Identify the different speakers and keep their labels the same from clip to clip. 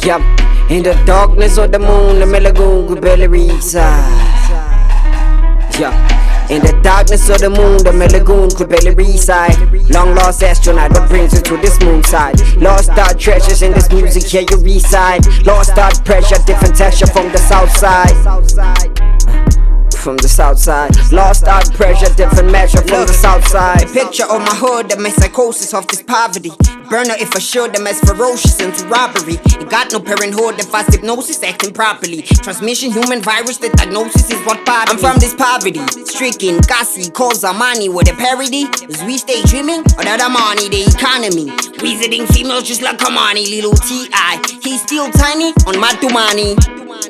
Speaker 1: Yup, in the darkness of the moon, the Melagoon could barely reside. Yup, in the darkness of the moon, the Melagoon could barely reside. Long lost astronaut, what brings you to this moon side? Lost art treasures in this music, here you reside. Lost art pressure, different texture from the south side. From the south side, lost art pressure, different measure from the south side.
Speaker 2: The picture of my hood, that my psychosis of this poverty. Burner if I should, them as ferocious into robbery. It got no parenthood, the fast hypnosis acting properly. Transmission, human virus, the diagnosis is what bothers me. I'm from this poverty, stricken, gassy, calls our money with a parody. As we stay dreaming, or that money, the economy. Visiting females just like Kamani, little T.I. He's still tiny on Matumani.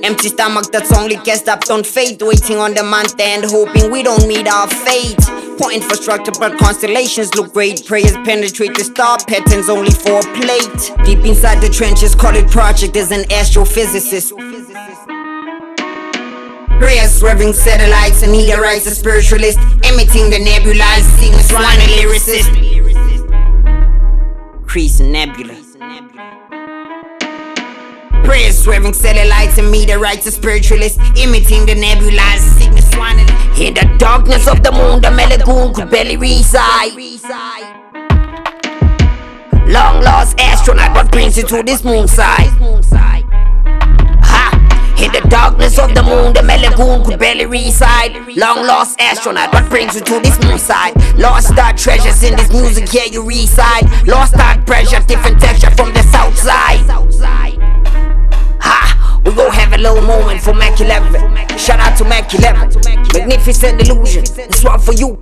Speaker 2: Empty stomach, that's only guessed up, don't fade. Waiting on the month end, hoping we don't meet our fate. Poor infrastructure, but constellations look great. Prayers penetrate the star patterns only for a plate. Deep inside the trenches, call it project as an astrophysicist. Prayers swerving satellites and meteorites, a spiritualist. Emitting the nebulized signals, rhyme a lyricist. Crease and nebula. Prayers swerving satellites and meteorites, a spiritualist. Emitting the nebulized signals, in the darkness of the moon, the Melagoon could barely reside. Long lost astronaut, what brings you to this moon side? Ha! In the darkness of the moon, the Melagoon could barely reside. Long lost astronaut, what brings you to this moon side? Lost star treasures in this music, here you reside. Lost art pressure, different texture from the south side. Ha! We gon' have a little moment for Mac 11. Shout out to Mac 11. Magnificent illusion. This one for you.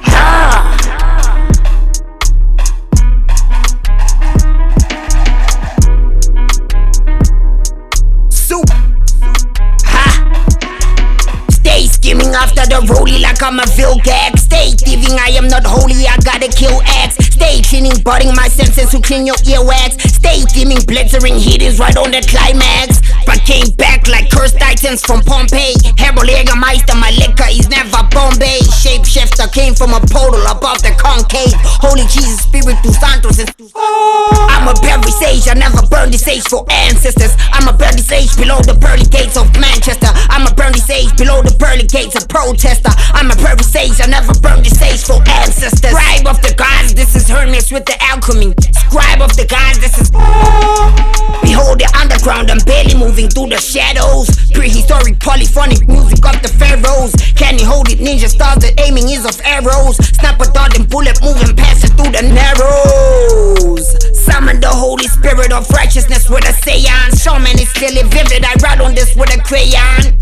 Speaker 2: Ha! Soup. Ha! Stay skimming after the rollie like I'm a Vilgag. Stay thieving, I am not holy, I gotta kill ads. Stay cleaning, budding my senses to clean your earwax. Stay dimming, blitzering, heat is right on the climax. But came back like cursed titans from Pompeii. Harold Jägermeister, my liquor is never Bombay. Shapeshifter came from a portal above the concave. Holy Jesus, Spiritu Santos and I'm a berry sage, I never burned the sage for ancestors. I'm a burn the sage below the pearly gates of Manchester. I'm a burn the sage below the pearly gates of protester. I'm a pearly sage, I never burned the sage for ancestors. Scribe of the gods, this is Hermes with the alchemy. Scribe of the gods, this is behold the underground, I'm barely moving through the shadows. Prehistoric polyphonic music of the pharaohs. Can you hold it? Ninja stars, the aiming is of arrows. Sniper dart and bullet moving past it through the narrows. Summon the Holy Spirit of righteousness with a seance. Shaman is still vivid, I write on this with a crayon.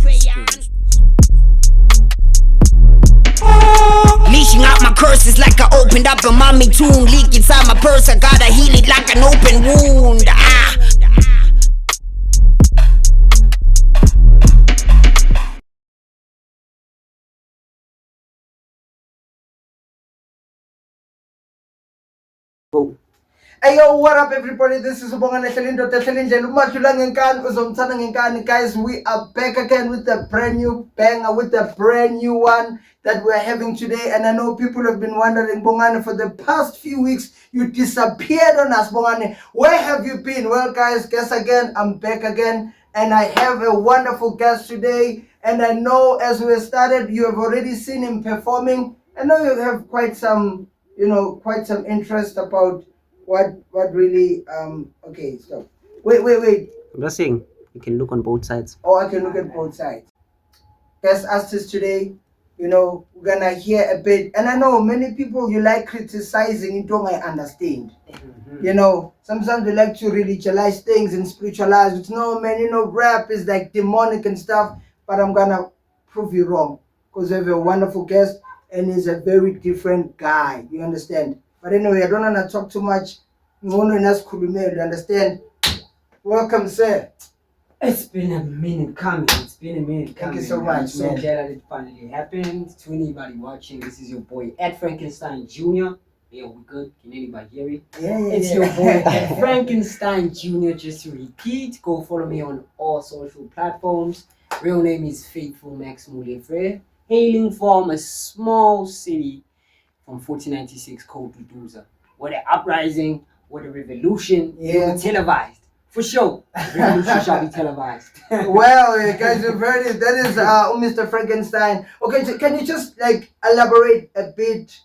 Speaker 2: Leashing out my curses like I opened up a mummy tomb. Leak inside my purse, I gotta heal it like an open wound.
Speaker 3: Hey yo, what up everybody? This is Ubonga Neshalindo Teshalinja Lumatulangkan Uzomtanangkan. Guys, we are back again with a brand new banger, with a brand new one that we're having today. And I know people have been wondering, Bongane, for the past few weeks you disappeared on us, Bongane. Where have you been? Well guys, guess again, I'm back again, and I have a wonderful guest today. And I know as we started, you have already seen him performing. I know you have quite some, quite some interest about what really okay, stop. Wait.
Speaker 1: I'm just saying, you can look on both sides.
Speaker 3: Oh, I can look at both sides. Guest artist today, we're gonna hear a bit, and I know many people you like criticizing, you don't understand. Sometimes we like to religionize things and spiritualize. It's no man, rap is like demonic and stuff, but I'm gonna prove you wrong, because we have a wonderful guest and he's a very different guy, you understand? But anyway, I don't want to talk too much. You understand? Welcome, sir.
Speaker 4: It's been a minute coming. Thank
Speaker 3: you so much,
Speaker 4: I'm so glad that it finally happened. To anybody watching, this is your boy at FRANKENSTEIN Jr. Yeah, we good? Can anybody hear me?
Speaker 3: Yeah.
Speaker 4: It's your boy at FRANKENSTEIN Jr. Just to repeat, go follow me on all social platforms. Real name is Faithful Max Mulefre, hailing from a small city from 1496 called Duduza, where the uprising with a revolution,
Speaker 3: Yeah.
Speaker 4: will be televised. For sure, revolution shall be televised.
Speaker 3: Well, guys, you've heard it. That is Mr. Frankenstein. Okay, so can you just like elaborate a bit?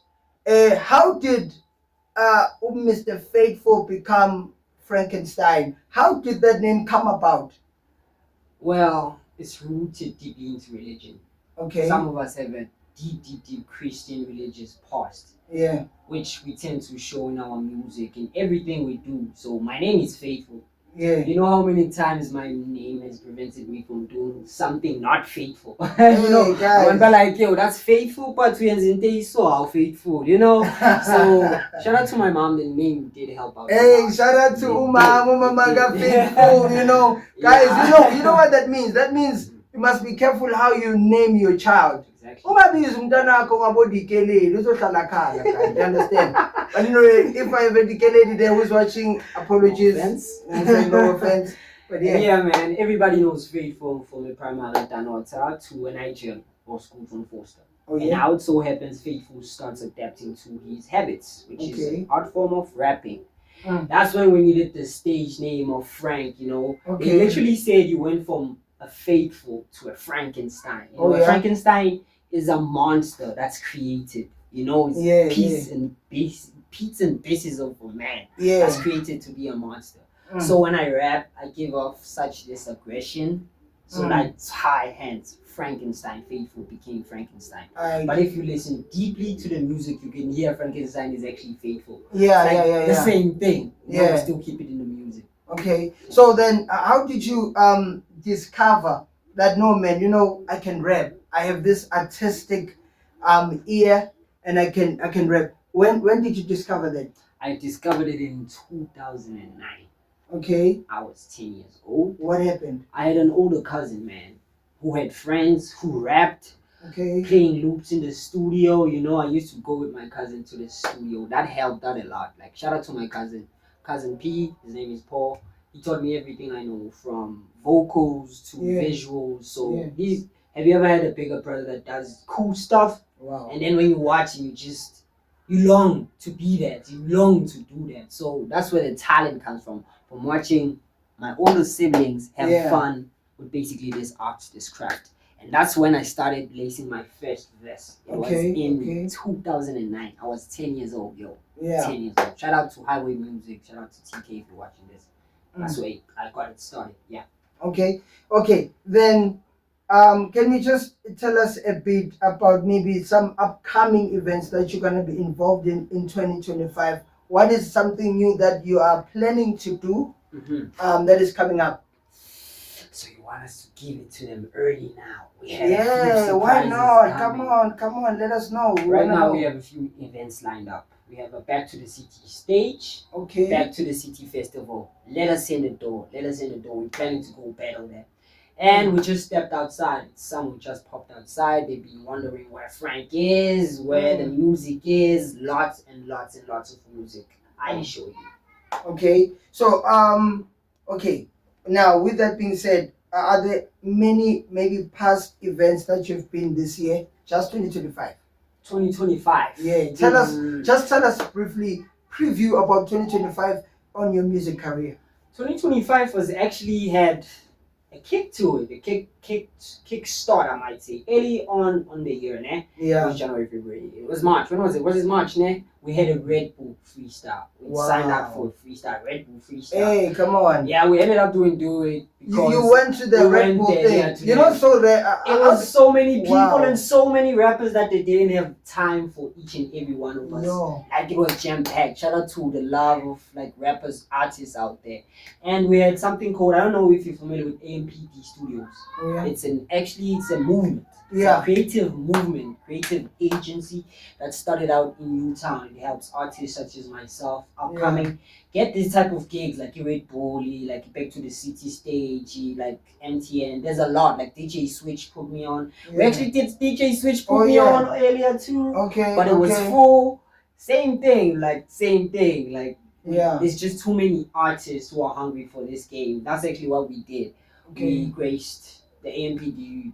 Speaker 3: How did Mr. Faithful become Frankenstein? How did that name come about?
Speaker 4: Well, it's rooted deeply into religion.
Speaker 3: Okay.
Speaker 4: Some of us have a deep Christian religious past,
Speaker 3: Yeah.
Speaker 4: which we tend to show in our music and everything we do. So my name is Faithful.
Speaker 3: Yeah.
Speaker 4: You know how many times my name has prevented me from doing something not faithful? You know,
Speaker 3: guys.
Speaker 4: I'm like, yo, that's faithful, but we ain't so how faithful, you know? So shout out to my mom, the name did help out.
Speaker 3: Hey, shout out to Uma Maga Faithful, you know. Guys,
Speaker 4: Yeah.
Speaker 3: you know what that means? That means you must be careful how you name your child.
Speaker 4: Exactly.
Speaker 3: Ungabizi umntwana wakho ngabodikeleli uzohlala khala guys, you understand? But you know, if I have a dikeleli there who's watching, apologies.
Speaker 4: No offense.
Speaker 3: No offense. But yeah.
Speaker 4: Yeah, man. Everybody knows Faithful from a primary Danota to a Nigerian or school from Foster.
Speaker 3: Oh,
Speaker 4: And
Speaker 3: yeah.
Speaker 4: how it so happens, Faithful starts adapting to his habits, which is an art form of rapping. That's when we needed the stage name of Frank, you know.
Speaker 3: Okay.
Speaker 4: They literally said you went from a Faithful to a Frankenstein. You know,
Speaker 3: Oh, yeah.
Speaker 4: a Frankenstein is a monster that's created. You know, it's
Speaker 3: Yeah,
Speaker 4: pieces and pieces of a man
Speaker 3: Yeah.
Speaker 4: that's created to be a monster. So when I rap, I give off such this aggression. So that's high hands. Frankenstein, Faithful became Frankenstein. But if you listen deeply to the music, you can hear Frankenstein is actually Faithful.
Speaker 3: Yeah,
Speaker 4: It's like
Speaker 3: yeah.
Speaker 4: the same thing.
Speaker 3: Yeah.
Speaker 4: We still keep it in the music.
Speaker 3: Okay. So then how did you discover that no man, you know, I can rap. I have this artistic ear and I can rap. When did you discover that?
Speaker 4: I discovered it in 2009.
Speaker 3: Okay.
Speaker 4: I was 10 years old.
Speaker 3: What happened?
Speaker 4: I had an older cousin, man, who had friends who rapped,
Speaker 3: Okay.
Speaker 4: playing loops in the studio. You know, I used to go with my cousin to the studio. That helped out a lot. Like, shout out to my cousin P. His name is Paul. He taught me everything I know, from vocals to visuals. So have you ever had a bigger brother that does cool stuff?
Speaker 3: Wow.
Speaker 4: And then when you watch him, you long to be that. You long to do that. So that's where the talent comes from watching my older siblings have fun with basically this art, this craft. And that's when I started lacing my first verse. It was in 2009. I was 10 years old, yo.
Speaker 3: Yeah.
Speaker 4: 10 years old. Shout out to Highway Music. Shout out to TK if you're watching this. That's where I got it started. Yeah.
Speaker 3: Okay. Then can you just tell us a bit about maybe some upcoming events that you're gonna be involved in 2025? What is something new that you are planning to do that is coming up?
Speaker 4: So you want us to give it to them early now? We have
Speaker 3: Why not? Come on, let us know.
Speaker 4: Right now we have a few events lined up. We have a Back to the City stage.
Speaker 3: Okay.
Speaker 4: Back to the City festival. Let us in the door. We're planning to go battle there. And we just stepped outside. Some just popped outside. They've been wondering where Frank is, where the music is. Lots and lots and lots of music. I show you.
Speaker 3: Okay. So okay. Now with that being said, are there many maybe past events that you've been this year? Just 2025.
Speaker 4: 2025.
Speaker 3: Yeah. Tell us briefly preview about 2025 on your music career.
Speaker 4: 2025 was actually had a kick to it, a kick start, I might say, early on the year, ne?
Speaker 3: Yeah.
Speaker 4: It was January, February. It was March. When was it? Was it March, ne? We had a Red Bull freestyle. We signed up for a freestyle, Red Bull freestyle.
Speaker 3: Hey, come on.
Speaker 4: Yeah, we ended up doing it because
Speaker 3: you went to the Red Bull thing.
Speaker 4: Yeah,
Speaker 3: you know, so there
Speaker 4: it was so many people
Speaker 3: Wow.
Speaker 4: and so many rappers that they didn't have time for each and every one of us.
Speaker 3: No.
Speaker 4: Like, it was jam packed. Shout out to the love of like rappers, artists out there. And we had something called, I don't know if you're familiar with AMPD Studios.
Speaker 3: Oh, yeah.
Speaker 4: It's a movement. It's
Speaker 3: Yeah.
Speaker 4: a creative movement, creative agency that started out in Newtown. It helps artists such as myself, upcoming, get this type of gigs like Red Bull, like Back to the City stage, like MTN. There's a lot. Like DJ Switch put me on. We actually did DJ Switch put me on earlier too.
Speaker 3: Okay.
Speaker 4: But it was full. Same thing. Like,
Speaker 3: yeah.
Speaker 4: there's just too many artists who are hungry for this game. That's actually what we did. We graced the AMPD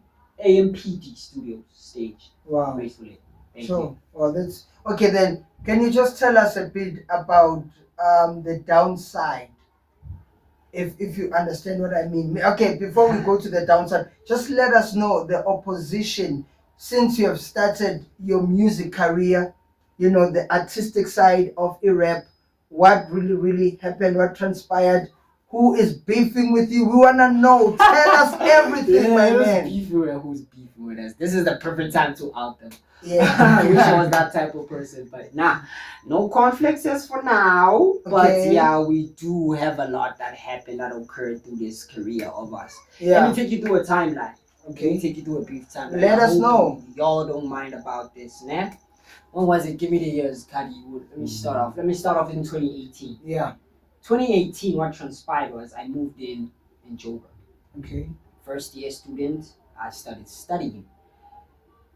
Speaker 4: Studios stage.
Speaker 3: Wow.
Speaker 4: Gracefully. Thank
Speaker 3: Sure.
Speaker 4: you.
Speaker 3: Well, that's okay. Then, can you just tell us a bit about the downside, if you understand what I mean. Okay, before we go to the downside, just let us know the opposition since you have started your music career, you know, the artistic side of rap. What really happened, what transpired, who is beefing with you? We wanna know. Tell us everything, my man.
Speaker 4: Who's beefing with us? This is the perfect time to out them.
Speaker 3: Yeah.
Speaker 4: I wish I was that type of person, but nah, no conflicts as for now. But
Speaker 3: Okay.
Speaker 4: yeah, we do have a lot that happened that occurred through this career of us.
Speaker 3: Yeah.
Speaker 4: Let me take you through a timeline.
Speaker 3: Okay.
Speaker 4: Let me take you through a brief timeline.
Speaker 3: Let
Speaker 4: I
Speaker 3: us
Speaker 4: hope
Speaker 3: know.
Speaker 4: y'all don't mind about this, nah? When was it? Give me the years, Kadi. Let me start off. Let me start off in 2018.
Speaker 3: Yeah.
Speaker 4: 2018, what transpired was I moved in Joburg.
Speaker 3: Okay.
Speaker 4: First year student, I started studying.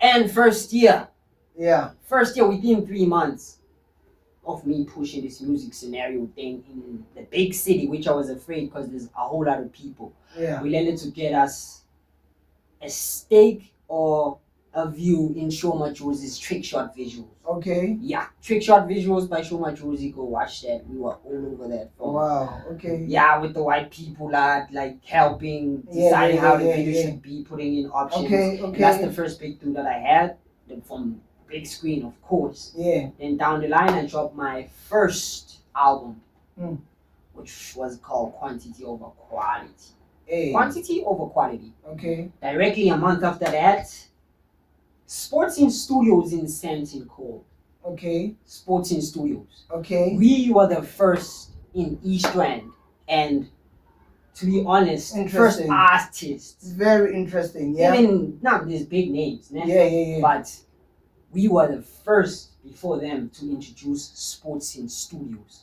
Speaker 4: And first year, within 3 months of me pushing this music scenario thing in the big city, which I was afraid because there's a whole lot of people.
Speaker 3: Yeah.
Speaker 4: We landed to get us a stake or a view in Shoma Josie's trick shot visuals.
Speaker 3: Okay.
Speaker 4: Yeah, trick shot visuals by Shoma Josie. Go watch that. We were all over that film.
Speaker 3: Wow. Okay.
Speaker 4: Yeah, with the white people that like helping deciding how the video should be, putting in options.
Speaker 3: Okay.
Speaker 4: And that's the first breakthrough that I had from big screen, of course.
Speaker 3: Yeah.
Speaker 4: Then down the line, I dropped my first album,
Speaker 3: Mm.
Speaker 4: which was called Quantity Over Quality.
Speaker 3: Hey.
Speaker 4: Quantity Over Quality.
Speaker 3: Okay.
Speaker 4: Directly a month after that, Sporting Studios in Santon called.
Speaker 3: Okay.
Speaker 4: Sporting Studios.
Speaker 3: Okay.
Speaker 4: We were the first in East Rand, and to be honest, first
Speaker 3: Interesting.
Speaker 4: artists.
Speaker 3: Very interesting. Yeah.
Speaker 4: Even not these big names, né?
Speaker 3: Yeah.
Speaker 4: But we were the first before them to introduce Sporting Studios.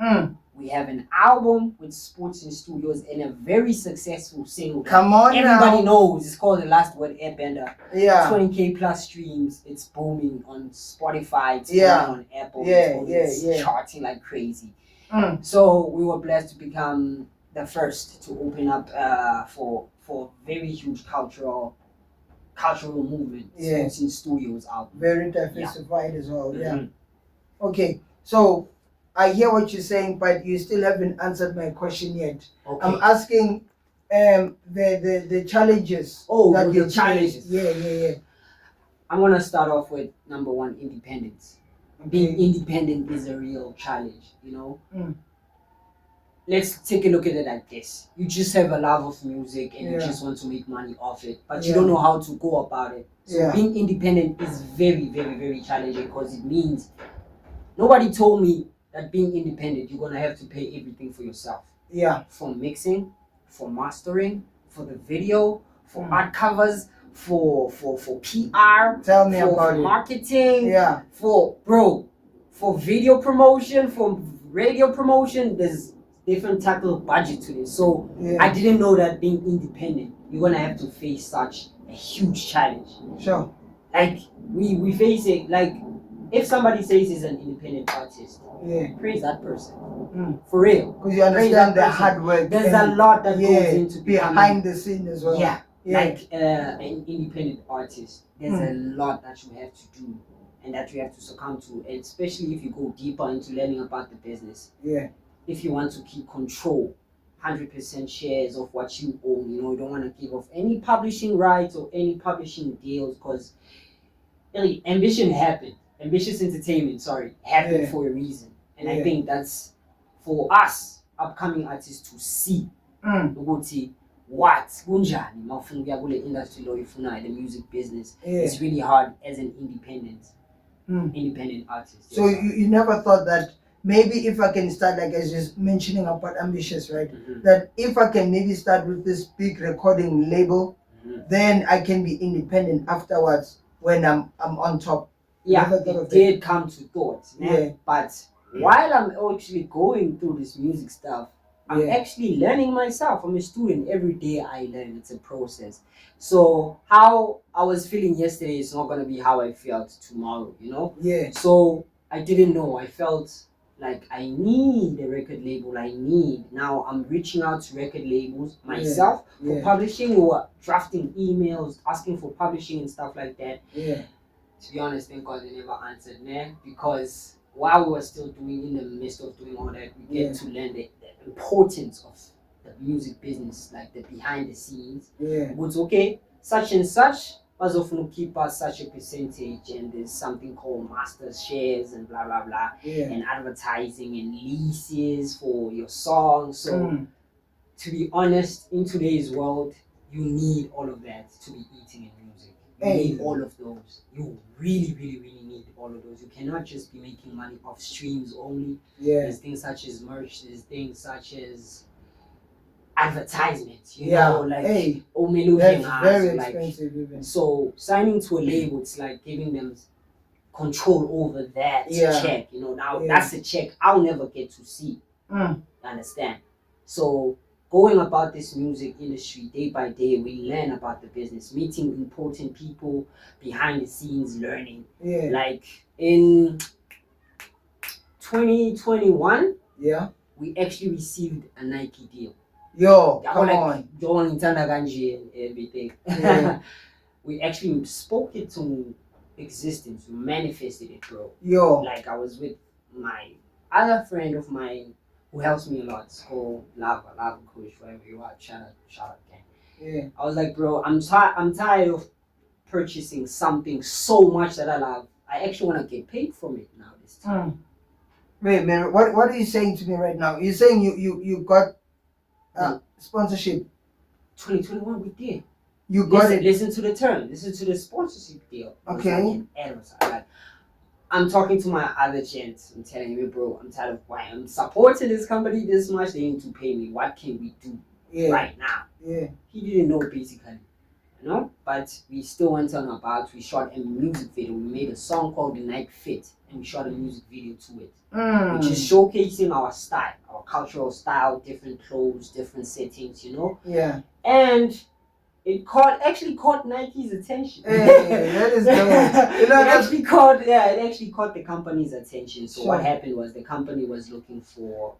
Speaker 3: Mm.
Speaker 4: We have an album with Sporting Studios and a very successful single.
Speaker 3: Come on
Speaker 4: Everybody
Speaker 3: now.
Speaker 4: knows. It's called The Last Word Airbender.
Speaker 3: Yeah.
Speaker 4: 20K plus streams. It's booming on Spotify. It's
Speaker 3: Yeah.
Speaker 4: booming on Apple.
Speaker 3: Yeah,
Speaker 4: It's charting like crazy.
Speaker 3: Mm.
Speaker 4: So we were blessed to become the first to open up for very huge cultural movement.
Speaker 3: Yeah.
Speaker 4: Sporting Studios album.
Speaker 3: Very diversified as well. Yeah.
Speaker 4: Mhm.
Speaker 3: Okay. So I hear what you're saying, but you still haven't answered my question yet.
Speaker 4: Okay.
Speaker 3: I'm asking the challenges.
Speaker 4: Oh,
Speaker 3: that
Speaker 4: the
Speaker 3: you
Speaker 4: challenges.
Speaker 3: Yeah.
Speaker 4: I'm gonna start off with number one, independence. Being
Speaker 3: Okay.
Speaker 4: independent is a real challenge, you know.
Speaker 3: Mm.
Speaker 4: Let's take a look at it like this. You just have a love of music and you
Speaker 3: Yeah.
Speaker 4: just want to make money off it, but you
Speaker 3: Yeah.
Speaker 4: don't know how to go about it. So
Speaker 3: Yeah.
Speaker 4: being independent is very, very, very challenging because it means nobody told me that being independent, you're gonna have to pay everything for yourself.
Speaker 3: Yeah.
Speaker 4: For mixing, for mastering, for the video, for
Speaker 3: Mm.
Speaker 4: art covers, for PR,
Speaker 3: Tell me
Speaker 4: for
Speaker 3: about it.
Speaker 4: marketing,
Speaker 3: Yeah.
Speaker 4: for video promotion, for radio promotion. There's different type of budget to this. So
Speaker 3: Yeah.
Speaker 4: I didn't know that being independent, you're gonna have to face such a huge challenge.
Speaker 3: Sure.
Speaker 4: Like we face it. Like if somebody says he's an independent artist,
Speaker 3: Yeah.
Speaker 4: praise that person.
Speaker 3: Mm.
Speaker 4: For real.
Speaker 3: Because you understand
Speaker 4: that
Speaker 3: the
Speaker 4: person.
Speaker 3: hard work.
Speaker 4: There's
Speaker 3: and-
Speaker 4: a lot that
Speaker 3: yeah,
Speaker 4: goes into becoming
Speaker 3: behind the scene as well.
Speaker 4: yeah,
Speaker 3: Yeah.
Speaker 4: like an independent artist. There's
Speaker 3: Hmm.
Speaker 4: a lot that you have to do and that you have to succumb to, and especially if you go deeper into learning about the business.
Speaker 3: Yeah.
Speaker 4: If you want to keep control, 100% shares of what you own, you know, you don't want to give off any publishing rights or any publishing deals because really, ambitious entertainment, happened
Speaker 3: Yeah.
Speaker 4: for a reason. And I
Speaker 3: Yeah.
Speaker 4: think that's for us upcoming artists to see
Speaker 3: Mm.
Speaker 4: ukuthi what kunjani mawufuna ukuya kule industry lo ifunayo, the music business.
Speaker 3: Yeah.
Speaker 4: It's really hard as an independent artist.
Speaker 3: So you never thought that maybe if I can start, like as you're mentioning about ambitious, right?
Speaker 4: Mhm.
Speaker 3: That if I can maybe start with this big recording label,
Speaker 4: Mhm.
Speaker 3: then I can be independent afterwards when I'm on top.
Speaker 4: Yeah,
Speaker 3: Never thought
Speaker 4: it
Speaker 3: of
Speaker 4: did come to thoughts.
Speaker 3: Yeah.
Speaker 4: But while I'm actually going through this music stuff, I'm
Speaker 3: Yeah.
Speaker 4: actually learning myself. I'm a student. Every day I learn. It's a process. So how I was feeling yesterday is not gonna be how I felt tomorrow, you know?
Speaker 3: Yeah.
Speaker 4: So I didn't know. I felt like I need a record label. Now I'm reaching out to record labels myself for
Speaker 3: Yeah.
Speaker 4: publishing or drafting emails, asking for publishing and stuff like that.
Speaker 3: Yeah.
Speaker 4: To be honest, thank God they never answered, because while we were still doing, in the midst of doing all that, we get to learn the importance of the music business, like the behind the scenes. It's okay, such and such was often keep us such a percentage, and there's something called master shares and blah blah blah, and advertising and leases for your songs. So to be honest, in today's world, you need all of that to be eating in music. You need all of those. You really, really, really need all of those. You cannot just be making money off streams only. There's things such as merch. There's things such as advertisements. You know, like
Speaker 3: that's very expensive. Even.
Speaker 4: So signing to a label, it's like giving them control over that check. You know, now that's a check I'll never get to see. Understand? So going about this music industry day by day, we learn about the business, meeting important people behind the scenes, learning. Like in 2021, we actually received a Nike deal.
Speaker 3: Come on.
Speaker 4: And everything. We actually spoke it to existence. We manifested it, bro. Like I was with my other friend of mine who helps me a lot. It's called Lava Coach, wherever you are. Shout out, gang. I was like, bro, I'm tired of purchasing something so much that I love. I actually want to get paid from it now this time.
Speaker 3: Wait, man, what are you saying to me right now? You're saying you got sponsorship.
Speaker 4: 2021 we did.
Speaker 3: You got it.
Speaker 4: Listen to the term. Listen to the sponsorship deal.
Speaker 3: Okay.
Speaker 4: Like, I'm talking to my other gents. I'm telling you, bro, I'm tired of why I'm supporting this company this much. They need to pay me. What can we do right now? He didn't know basically, you know. But we still went on about. We shot a music video. We made a song called The Night Fit, and we shot a music video to it, which is showcasing our style, our cultural style, different clothes, different settings, you know. And it actually caught Nike's attention.
Speaker 3: That is dope. You know,
Speaker 4: it actually caught the company's attention. So what happened was the company was looking for,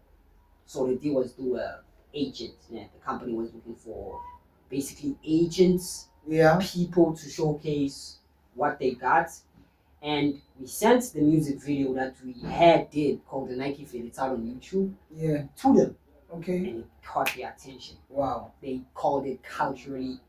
Speaker 4: so the deal was through an agent. The company was looking for basically agents, people to showcase what they got. And we sent the music video that we did called The Nike Fit. It's out on YouTube. To them.
Speaker 3: Okay.
Speaker 4: And it caught their attention.
Speaker 3: Wow.
Speaker 4: They called it culturally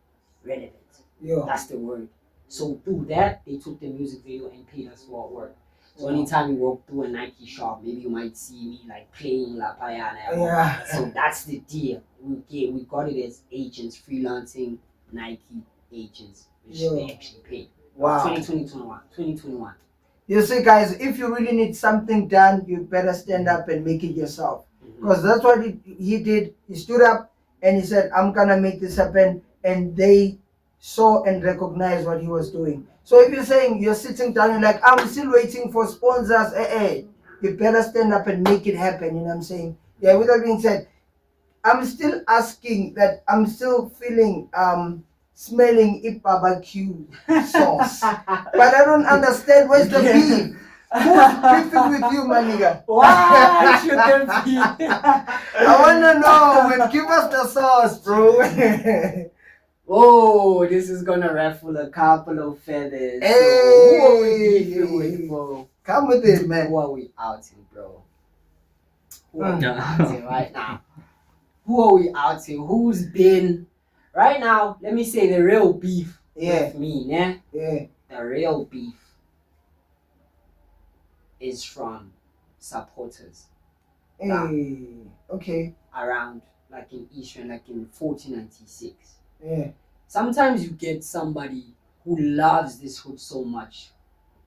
Speaker 4: relevant. That's the word. So through that, they took the music video and paid us for our work. So anytime you walk through a Nike shop, maybe you might see me like playing La Payana. So that's the deal. We got it as agents, freelancing Nike agents, which they actually paid.
Speaker 3: Wow.
Speaker 4: 2021.
Speaker 3: You see, guys, if you really need something done, you better stand up and make it yourself. Because that's what he did. He stood up and he said, I'm gonna make this happen. And they saw and recognized what he was doing. So if you're saying you're sitting down and like, I'm still waiting for sponsors, you better stand up and make it happen. You know what I'm saying? With that being said, I'm still asking that I'm still feeling smelling a barbecue sauce. But I don't understand where's the beef. Who's beefing with you, my nigga?
Speaker 4: Why should there be?
Speaker 3: I wanna know. Give us the sauce, bro.
Speaker 4: Oh, this is gonna ruffle a couple of feathers.
Speaker 3: Hey,
Speaker 4: so who are we beefing with, bro?
Speaker 3: Come with it, man.
Speaker 4: Who are we outing, bro? Who are we outing right now? Who are we outing? Who's been right now? Let me say the real beef with me, The real beef is from supporters.
Speaker 3: Okay.
Speaker 4: Around like in Eastern, like in 1496. Sometimes you get somebody who loves this hood so much,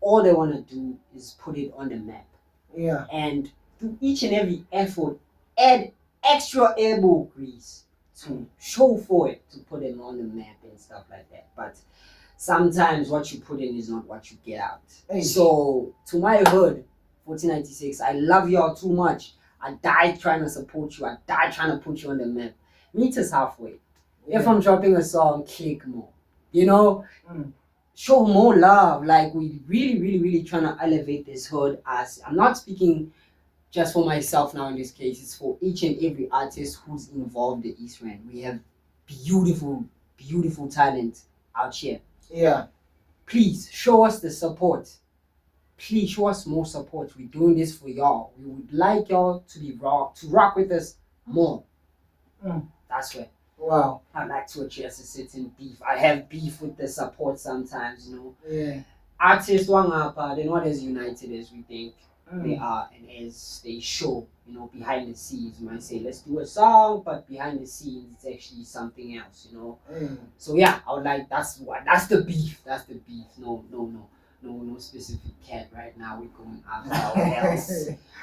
Speaker 4: all they want to do is put it on the map. And through each and every effort, add extra elbow grease to show for it, to put them on the map and stuff like that. But sometimes what you put in is not what you get out. So to my hood, 1496, I love y'all too much. I died trying to support you. I died trying to put you on the map. Meet us halfway. If I'm dropping a song, click more. You know? Show more love. Like, we really, really, really trying to elevate this hood. As I'm not speaking just for myself now in this case. It's for each and every artist who's involved in East Rand. We have beautiful, beautiful talent out here.
Speaker 3: Yeah.
Speaker 4: Please show us the support. please show us more support. We're doing this for y'all. We would like y'all to rock with us more. That's where.
Speaker 3: Wow.
Speaker 4: I like to address a certain beef. I have beef with the support sometimes, you know.
Speaker 3: Yeah.
Speaker 4: Artists they're not as united as we think they are, and as they show, you know, behind the scenes. You might say, let's do a song, but behind the scenes it's actually something else, you know. So yeah, I would like that's the beef. That's the beef. No specific cat right now. We're going after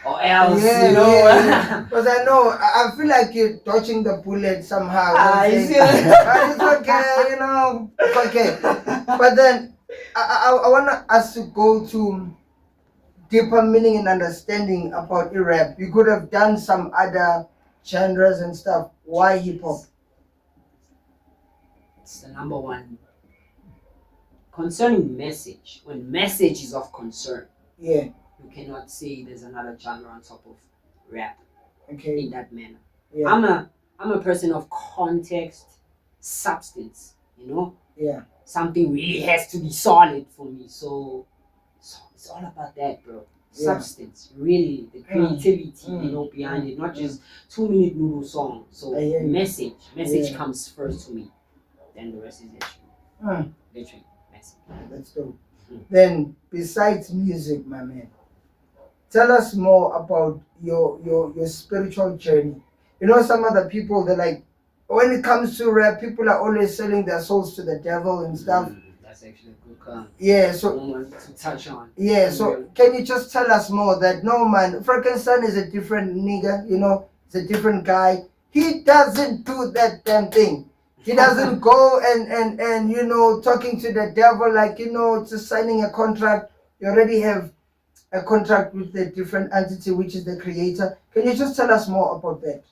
Speaker 4: or else,
Speaker 3: yeah,
Speaker 4: you know.
Speaker 3: Yeah. Because I know, I feel like you're dodging the bullet somehow.
Speaker 4: It's
Speaker 3: okay, you know, it's okay. But then I want us to go to deeper meaning and understanding about rap. You could have done some other genres and stuff. Why hip hop?
Speaker 4: It's the number one. Concerning message, when message is of concern,
Speaker 3: yeah,
Speaker 4: you cannot say there's another genre on top of rap.
Speaker 3: Okay.
Speaker 4: In that manner.
Speaker 3: Yeah.
Speaker 4: I'm a person of context, substance, you know?
Speaker 3: Yeah.
Speaker 4: Something really has to be solid for me. So it's all about that, bro. Substance, really, the creativity, you know, behind it, not just 2-minute noodle song. So message comes first to me, then the rest is literally message.
Speaker 3: That's dope. Then besides music, my man, tell us more about your spiritual journey. You know, some other people, they're like, when it comes to rap, people are always selling their souls to the devil and stuff.
Speaker 4: That's actually a good comment.
Speaker 3: Yeah, so
Speaker 4: to touch on.
Speaker 3: Yeah, so can you just tell us more that no man, Frankenstein is a different nigga, you know, it's a different guy. He doesn't do that damn thing. He doesn't go and you know, talking to the devil like, you know, just signing a contract. You already have a contract with the different entity, which is the creator. Can you just tell us more about that?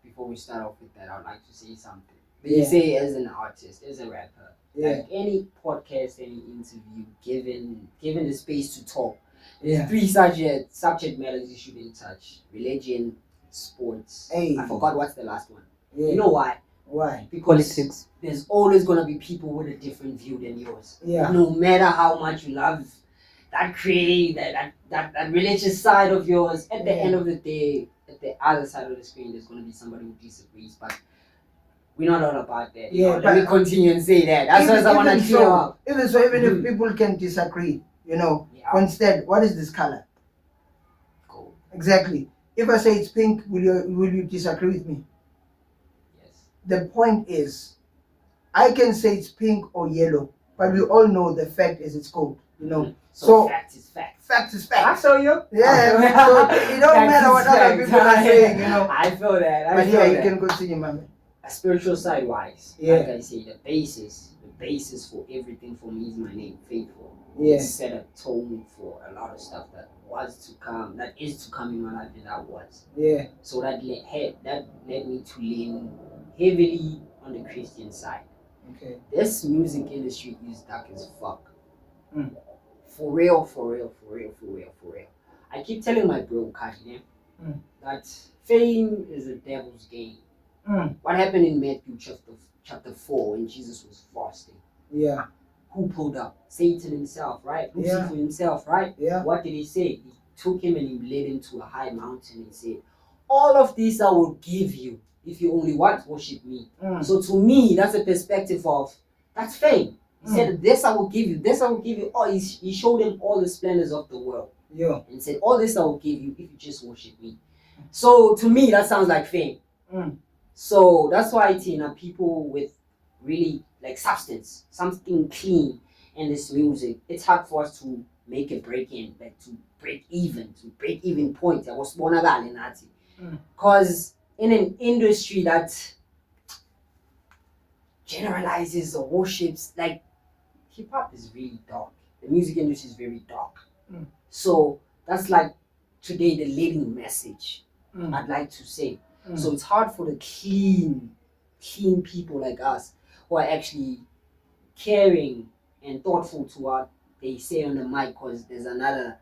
Speaker 4: Before we start off with that, I would like to say something. You say as an artist, as a rapper, like any podcast, any interview, given the space to talk, there's 3 subject matters you shouldn't touch: religion, sports. I forgot what's the last one. You know why?
Speaker 3: Why?
Speaker 4: Because
Speaker 1: politics.
Speaker 4: There's always gonna be people with a different view than yours.
Speaker 3: Yeah.
Speaker 4: No matter how much you love that that religious side of yours, at the end of the day, at the other side of the screen, there's gonna be somebody who disagrees. But we're not all about that. Let me continue and say that. That's what I want to clear up.
Speaker 3: Even if people can disagree, you know, instead, what is this color?
Speaker 4: Gold.
Speaker 3: Exactly. If I say it's pink, will you disagree with me?
Speaker 4: Yes.
Speaker 3: The point is, I can say it's pink or yellow, but we all know the fact is it's gold. You know.
Speaker 4: So fact is fact.
Speaker 3: Fact is fact.
Speaker 4: I show you.
Speaker 3: Yeah. So it don't matter what other people are saying, you know.
Speaker 4: I feel that.
Speaker 3: But yeah, you can continue, man.
Speaker 4: A spiritual side wise, like I say, the basis for everything for me is my name, Faithful.
Speaker 3: Yeah.
Speaker 4: It set a tone for a lot of stuff that was to come, that is to come in my life, and that was.
Speaker 3: Yeah.
Speaker 4: So that led me to lean heavily on the Christian side.
Speaker 3: Okay.
Speaker 4: This music industry is dark as fuck. For real. I keep telling my bro Kaji that fame is a devil's game. What happened in Matthew chapter 4 when Jesus was fasting?
Speaker 3: Yeah.
Speaker 4: Who pulled up? Satan himself, right? Lucifer himself, right?
Speaker 3: Yeah.
Speaker 4: What did he say? He took him and he led him to a high mountain and said, all of this I will give you if you only worship me. So to me, that's a perspective of, that's fame. He said, this I will give you, this I will give you. Oh, he showed him all the splendors of the world.
Speaker 3: Yeah.
Speaker 4: And said, all this I will give you if you just worship me. So to me, that sounds like fame. So that's why Tina, people with really like substance, something clean in this music, it's hard for us to make a break in, like to break even point. I was born again, because in an industry that generalizes or worships, like hip hop is really dark. The music industry is very dark. So that's like today the leading message I'd like to say. So it's hard for the clean people like us who are actually caring and thoughtful to what they say on the mic, because there's another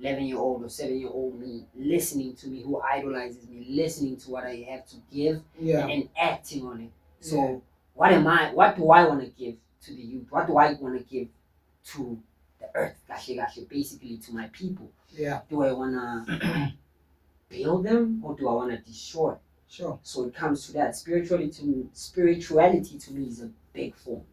Speaker 4: 11-year-old or 7-year-old me listening to me, who idolizes me, listening to what I have to give and acting on it. So what do I want to give to the youth? What do I want to give to the earth, basically to my people.
Speaker 3: Yeah.
Speaker 4: Do I wanna build them or do I wanna destroy?
Speaker 3: Sure.
Speaker 4: So it comes to that. Spirituality to me is a big form.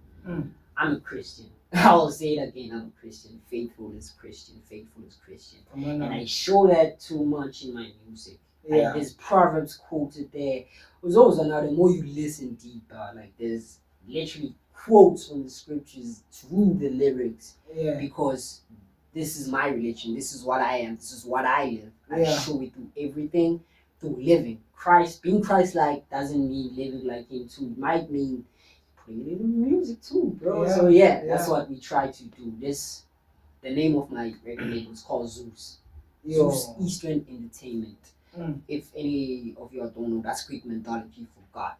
Speaker 4: I'm a Christian. I'll say it again, I'm a Christian. Faithful is Christian. Faithful is Christian. And I show that too much in my music.
Speaker 3: Yeah.
Speaker 4: Like there's proverbs quoted there. There's always another, the more you listen deeper, like there's literally quotes from the scriptures through the lyrics.
Speaker 3: Yeah.
Speaker 4: Because this is my religion, this is what I am, this is what I live. I
Speaker 3: Yeah.
Speaker 4: show it through everything, through living. Being Christ-like doesn't mean living like him too. It might mean putting it in music too, bro.
Speaker 3: Yeah.
Speaker 4: So yeah,
Speaker 3: Yeah.
Speaker 4: that's what we try to do. The name of my record label is called Zeus.
Speaker 3: Yo.
Speaker 4: Zeus Eastern Entertainment. If any of you don't know, that's Greek mythology for God.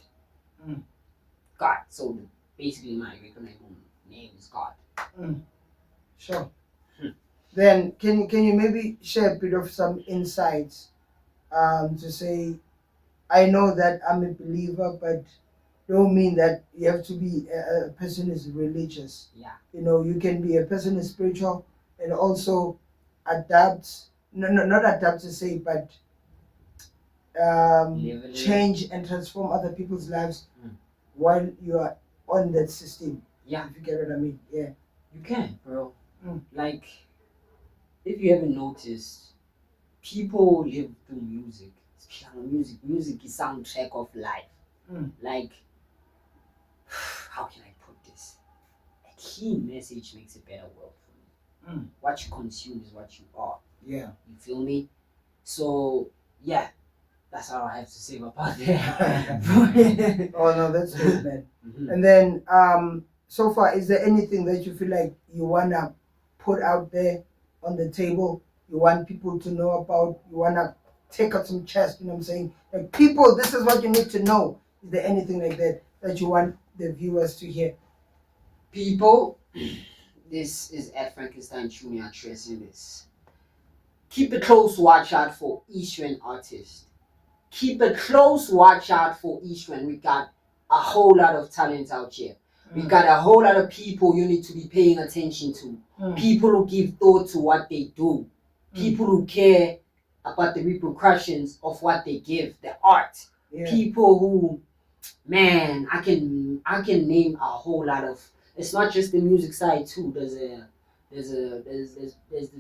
Speaker 4: God. So basically my record label name is God.
Speaker 3: Sure. Then can you maybe share a bit of some insights to say, I know that I'm a believer, but don't mean that you have to be a person is religious.
Speaker 4: Yeah.
Speaker 3: You know, you can be a person is spiritual and also adapt. Not adapt to say, but change and transform other people's lives while you are on that system.
Speaker 4: Yeah.
Speaker 3: If you get what I mean. Yeah.
Speaker 4: You can, bro. Like, if you haven't noticed, people live through music. Music is soundtrack of life. Like, how can I put this? A clean message makes a better world for me. What you consume is what you are.
Speaker 3: Yeah.
Speaker 4: You feel me? So yeah, that's all I have to say about that.
Speaker 3: Oh no, that's good, man. And then so far, is there anything that you feel like you wanna put out there on the table? You want people to know about? You wanna take out some chest? You know what I'm saying? Like, people, this is what you need to know. Is there anything like that you want the viewers to hear?
Speaker 4: People, this is at Frankenstein Jr. addressing this. Keep a close watch out for Eastern artists. Keep a close watch out for Eastern. We got a whole lot of talent out here. We got a whole lot of people you need to be paying attention to. People who give thought to what they do. People who care about the repercussions of what they give, the art.
Speaker 3: Yeah.
Speaker 4: People who, man, I can name a whole lot of. It's not just the music side too.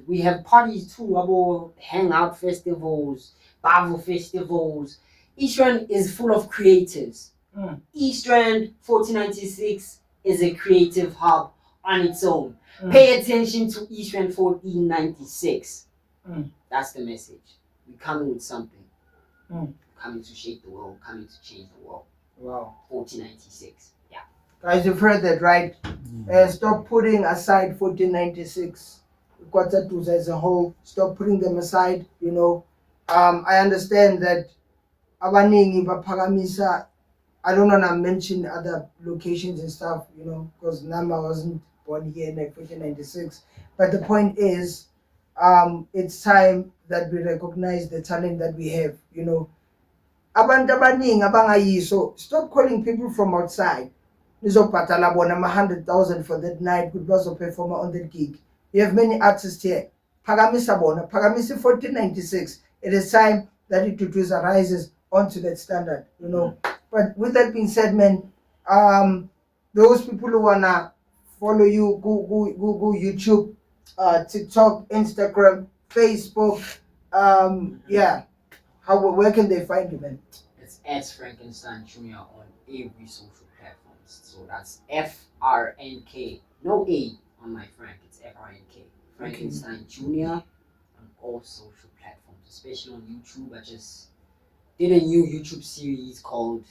Speaker 4: We have parties too, about hangout festivals, Bavo festivals. Eastern is full of creatives. Eastern 1496 is a creative hub on its own. Pay attention to Eastern 1496. That's the message. We're coming with something. Coming to shake the world, coming to change the world.
Speaker 3: Wow.
Speaker 4: 1496. Yeah.
Speaker 3: Guys, you've heard that, right? Stop putting aside 1496 Kwatatuza as a whole. Stop putting them aside, you know. I understand that abaningi baphakamisa. I don't want to mention other locations and stuff, you know, because Nama wasn't born here in like 1496. But the point is, it's time that we recognize the talent that we have, you know. Abantu abaningi abangayiso, stop calling people from outside. Nizobhatala bona 100,000 for that night with was a performer on the gig. You have many artists here. Phakamisa bona, phakamisa 1496. It is time that Itutuza rises onto that standard, you know. But with that being said, man, those people who wanna follow you, go YouTube, TikTok, Instagram, Facebook, yeah. Where can they find you, man?
Speaker 4: It's at Frankenstein Jr. on every social platforms. So that's FRNK. No A on my Frank. It's FRNK. Frankenstein Jr. on all social platforms, especially on YouTube. I just did a new YouTube series called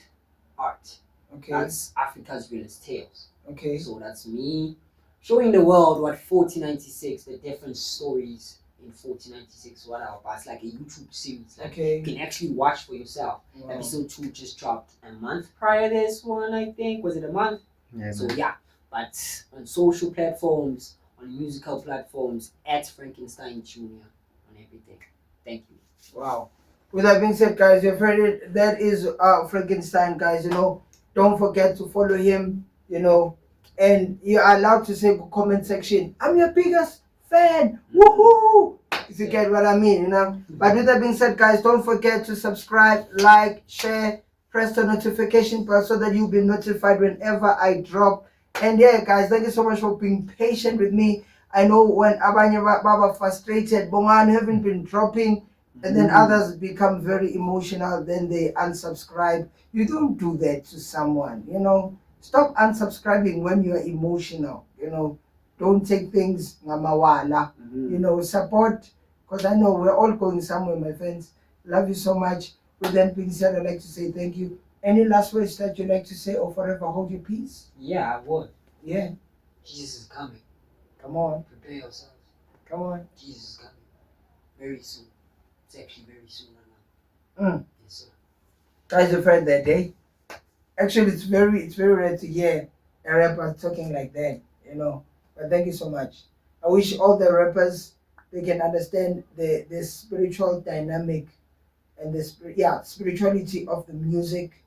Speaker 4: Art.
Speaker 3: Okay.
Speaker 4: That's Africa's Realest Tales.
Speaker 3: Okay.
Speaker 4: So that's me showing the world what 1496, the different stories in 1496, whatever. But it's like a YouTube series. Like,
Speaker 3: okay.
Speaker 4: You can actually watch for yourself.
Speaker 3: Wow.
Speaker 4: Episode 2 just dropped a month prior to this one, I think. Was it a month?
Speaker 1: Yeah.
Speaker 4: So yeah. But on social platforms, on musical platforms, at Frankenstein Jr. on everything. Thank you.
Speaker 3: Wow. With that being said, guys, you've heard it. That is Frankenstein, guys. You know, don't forget to follow him. You know, and you are allowed to say comment section, I'm your biggest fan, woohoo! If you get what I mean, you know. But with that being said, guys, don't forget to subscribe, like, share, press the notification bell so that you'll be notified whenever I drop. And yeah, guys, thank you so much for being patient with me. I know when Abanya Baba frustrated, Bongan haven't been dropping, and then others become very emotional, then they unsubscribe. You don't do that to someone, you know. Stop unsubscribing when you're emotional, you know. Don't take things ngamawala, you know, support, because I know we're all going somewhere, my friends. Love you so much. With that being said, I'd like to say thank you. Any last words that you'd like to say, or forever hold your peace?
Speaker 4: Yeah, I would.
Speaker 3: Yeah.
Speaker 4: Jesus is coming.
Speaker 3: Come on.
Speaker 4: Prepare yourselves.
Speaker 3: Come on.
Speaker 4: Jesus is coming. Very soon. It's actually very soon now. Yes, sir.
Speaker 3: Guys, you've heard that day. Actually, it's very rare to hear a rapper talking like that, you know. But thank you so much. I wish all the rappers, they can understand the spiritual dynamic and the spirituality of the music,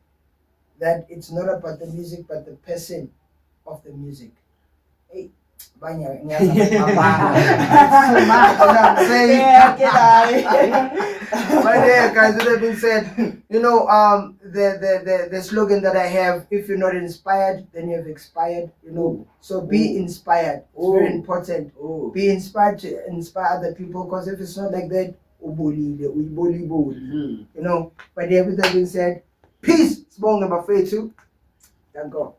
Speaker 3: that it's not about the music but the person of the music. Hey, Banya, that's too much, you know what I'm saying? But yeah, guys, with that being said, you know, the slogan that I have, if you're not inspired, then you have expired, you know. So be inspired. It's very important. Be inspired to inspire other people, because if it's not like that, you know. But yeah, with that being said, peace. It's Bonga Buffet too. Thank God.